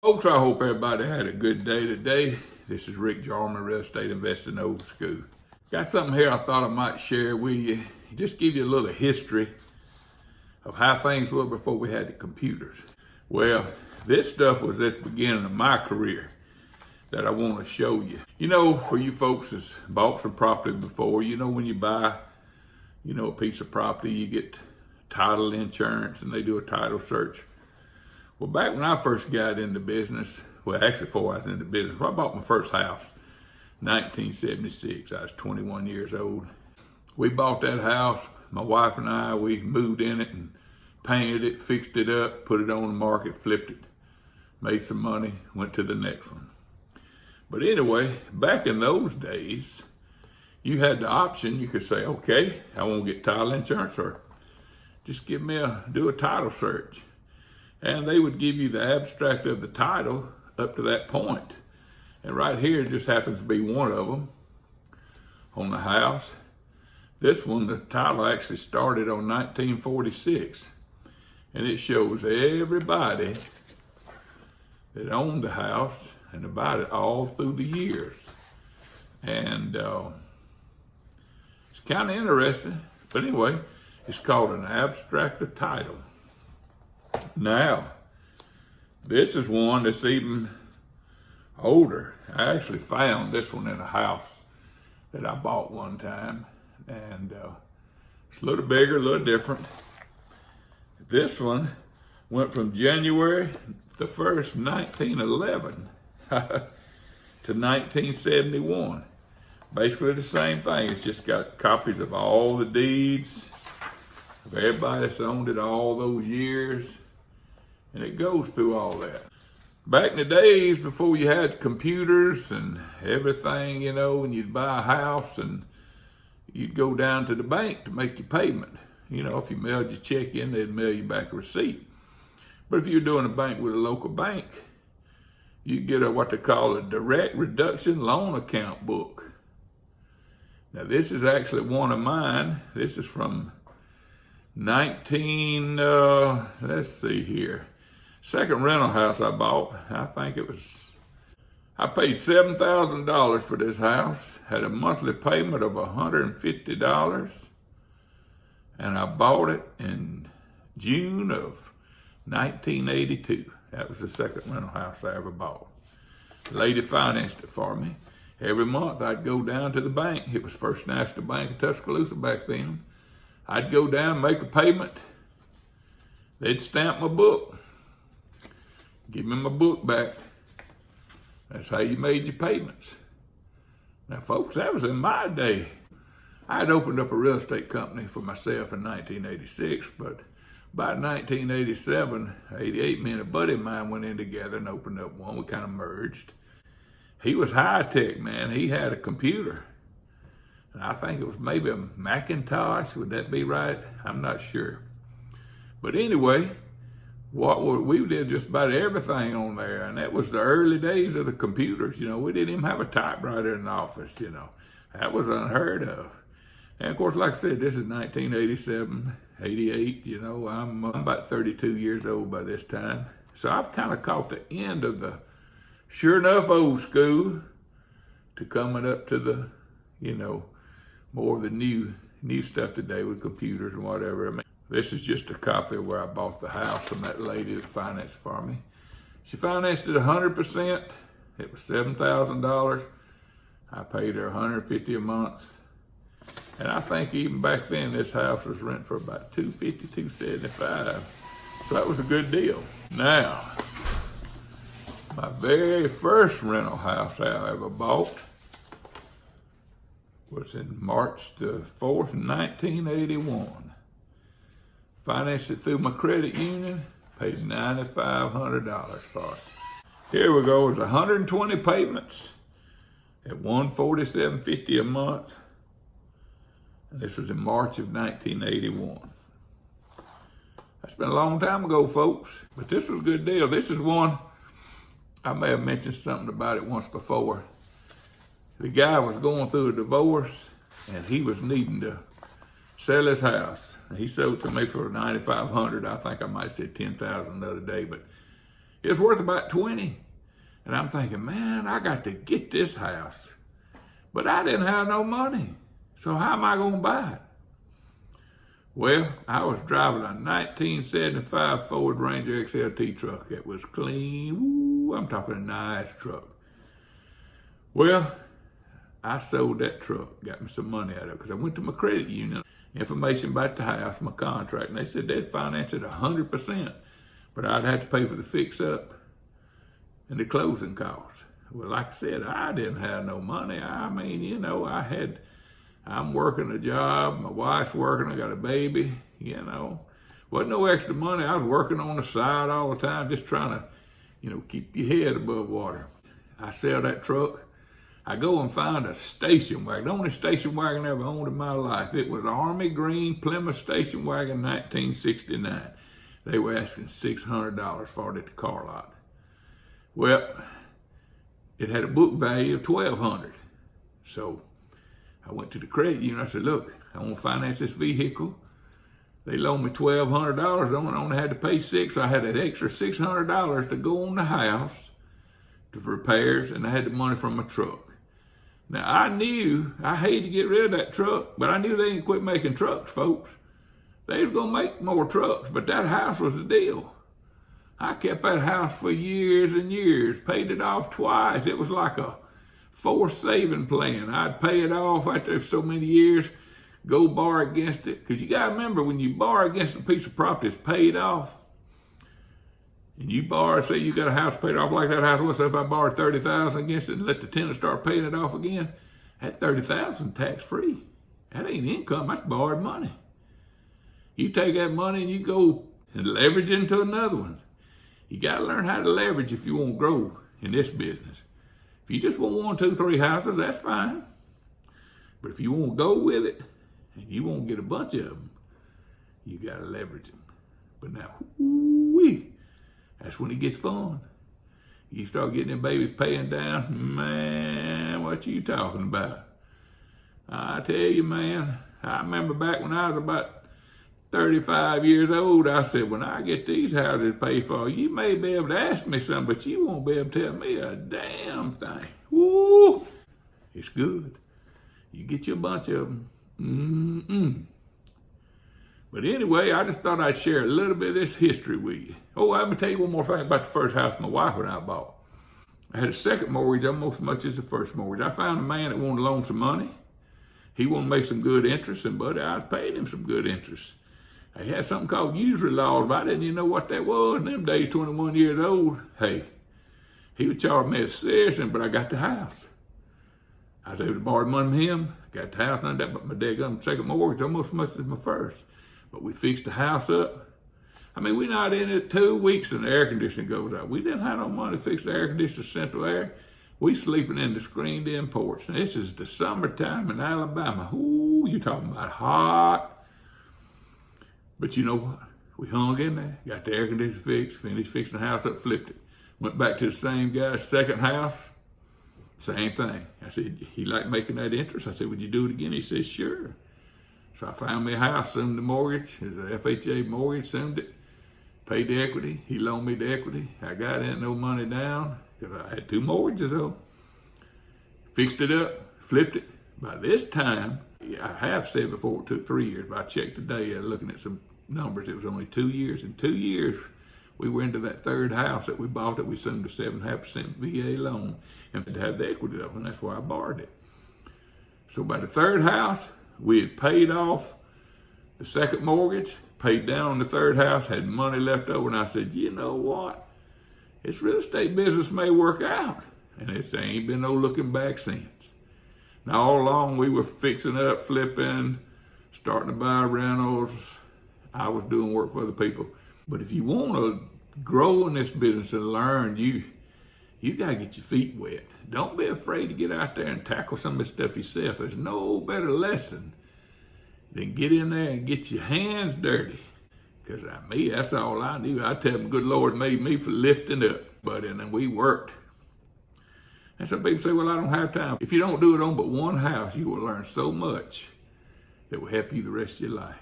Folks, I hope everybody had a good day today. This is Rick Jarman, Real Estate Investing Old School. Got something here I thought I might share with you. Just give you a little history of how things were before we had the computers. Well, this stuff was at the beginning of my career that I want to show you. You know, for you folks that's bought some property before, you know when you buy, a piece of property, you get title insurance and they do a title search. Well, back when I first got into business, well, actually before I was into business, I bought my first house, 1976. I was 21 years old. We bought that house, my wife and I, we moved in it and painted it, fixed it up, put it on the market, flipped it, made some money, went to the next one. But anyway, back in those days, you had the option, you could say, okay, I want to get title insurance or just do a title search. And they would give you the abstract of the title up to that point. And right here just happens to be one of them on the house. This one, the title actually started on 1946. And it shows everybody that owned the house and about it all through the years. And it's kind of interesting. But anyway, it's called an abstract of title. Now, this is one that's even older. I actually found this one in a house that I bought one time. And it's a little bigger, a little different. This one went from January the 1st, 1911 to 1971. Basically the same thing. It's just got copies of all the deeds of everybody that's owned it all those years. And it goes through all that. Back in the days before you had computers and everything, and you'd buy a house and you'd go down to the bank to make your payment. If you mailed your check in, they'd mail you back a receipt. But if you're doing a bank with a local bank, you get what they call a direct reduction loan account book. Now this is actually one of mine. This is from let's see here. Second rental house I bought. I paid $7,000 for this house. Had a monthly payment of $150. And I bought it in June of 1982. That was the second rental house I ever bought. The lady financed it for me. Every month I'd go down to the bank. It was First National Bank of Tuscaloosa back then. I'd go down, make a payment. They'd stamp my book. Give me my book back. That's how you made your payments. Now, folks, that was in my day. I had opened up a real estate company for myself in 1986, but by 1987, 88, me and a buddy of mine went in together and opened up one. We kind of merged. He was high tech, man. He had a computer. And I think it was maybe a Macintosh. Would that be right? I'm not sure. But anyway, we did just about everything on there. And that was the early days of the computers. We didn't even have a typewriter in the office, That was unheard of. And of course, like I said, this is 1987, 88, I'm about 32 years old by this time. So I've kind of caught the end of the sure enough old school to coming up to the, more of the new stuff today with computers and whatever. This is just a copy of where I bought the house from that lady that financed for me. She financed it 100%. It was $7,000. I paid her $150 a month. And I think even back then, this house was rent for about $250, $275. So that was a good deal. Now, my very first rental house I ever bought was in March the 4th, 1981. Financed it through my credit union, paid $9,500 for it. Here we go, it was 120 payments at $147.50 a month. And this was in March of 1981. That's been a long time ago, folks, but this was a good deal. This is one, I may have mentioned something about it once before. The guy was going through a divorce and he was needing to sell his house. He sold it to me for $9,500. I think I might say $10,000 the other day, but It was worth about 20. And I'm thinking, man, I got to get this house. But I didn't have no money. So how am I going to buy it? Well, I was driving a 1975 Ford Ranger XLT truck. It was clean. Ooh, I'm talking a nice truck. Well, I sold that truck, got me some money out of it, because I went to my credit union, information about the house, my contract, and they said they'd finance it 100%, but I'd have to pay for the fix-up and the closing costs. Well, like I said, I didn't have no money. I mean, you know, I'm working a job, my wife's working, I got a baby, you know. Wasn't no extra money. I was working on the side all the time, just trying to, you know, keep your head above water. I sell that truck. I go and find a station wagon, the only station wagon I ever owned in my life. It was Army Green Plymouth station wagon, 1969. They were asking $600 for it at the car lot. Well, it had a book value of $1,200. So I went to the credit union. I said, look, I want to finance this vehicle. They loaned me $1,200. I only had to pay $600, so I had an extra $600 to go on the house to repairs, and I had the money from my truck. Now, I hated to get rid of that truck, but I knew they didn't quit making trucks, folks. They was going to make more trucks, but that house was the deal. I kept that house for years and years, paid it off twice. It was like a forced saving plan. I'd pay it off after so many years, go borrow against it. Because you got to remember, when you borrow against a piece of property that's paid off, and you borrow, say you got a house paid off like that house was, so if I borrowed $30,000 against it and let the tenant start paying it off again, that $30,000 tax-free. That ain't income, that's borrowed money. You take that money and you go and leverage into another one. You got to learn how to leverage if you want to grow in this business. If you just want 1, 2, 3 houses, that's fine. But if you want to go with it and you want to get a bunch of them, you got to leverage them. But now, whoo-wee, that's when it gets fun. You start getting them babies paying down, man, what you talking about? I tell you, man, I remember back when I was about 35 years old, I said, when I get these houses paid for, you may be able to ask me something, but you won't be able to tell me a damn thing. Woo! It's good. You get you a bunch of them. But anyway, I just thought I'd share a little bit of this history with you. Oh, I'm going to tell you one more thing about the first house my wife and I bought. I had a second mortgage almost as much as the first mortgage. I found a man that wanted to loan some money. He wanted to make some good interest, and buddy, I was paying him some good interest. They had something called usury laws, but I didn't even know what that was. In them days, 21 years old, hey, he would charge me a session, but I got the house. I was able to borrow money from him, got the house, none of that but my daggum second mortgage, almost as much as my first. But we fixed the house up. I mean, we're not in it 2 weeks and the air conditioning goes out. We didn't have no money to fix the air conditioner, central air. We sleeping in the screened-in porch. Now, this is the summertime in Alabama. Ooh, you talking about hot. But you know what? We hung in there, got the air conditioner fixed, finished fixing the house up, flipped it. Went back to the same guy's second house, same thing. I said, he liked making that interest. I said, would you do it again? He said, sure. So I found me a house, assumed the mortgage. It was an FHA mortgage, assumed it, paid the equity. He loaned me the equity. I got in, no money down, because I had 2 mortgages though. Fixed it up, flipped it. By this time, I have said before it took 3 years, but I checked today, looking at some numbers, it was only 2 years. In 2 years, we were into that third house that we bought that we assumed a 7.5% VA loan and to have the equity up, and that's why I borrowed it. So by the third house, we had paid off the second mortgage, paid down on the third house, had money left over, and I said, you know what? This real estate business may work out. And it ain't been no looking back since. Now, all along, we were fixing up, flipping, starting to buy rentals. I was doing work for other people. But if you want to grow in this business and learn, you got to get your feet wet. Don't be afraid to get out there and tackle some of this stuff yourself. There's no better lesson than get in there and get your hands dirty. Because me, that's all I knew. I tell them, good Lord made me for lifting up. But and then we worked. And some people say, well, I don't have time. If you don't do it on but one house, you will learn so much that will help you the rest of your life.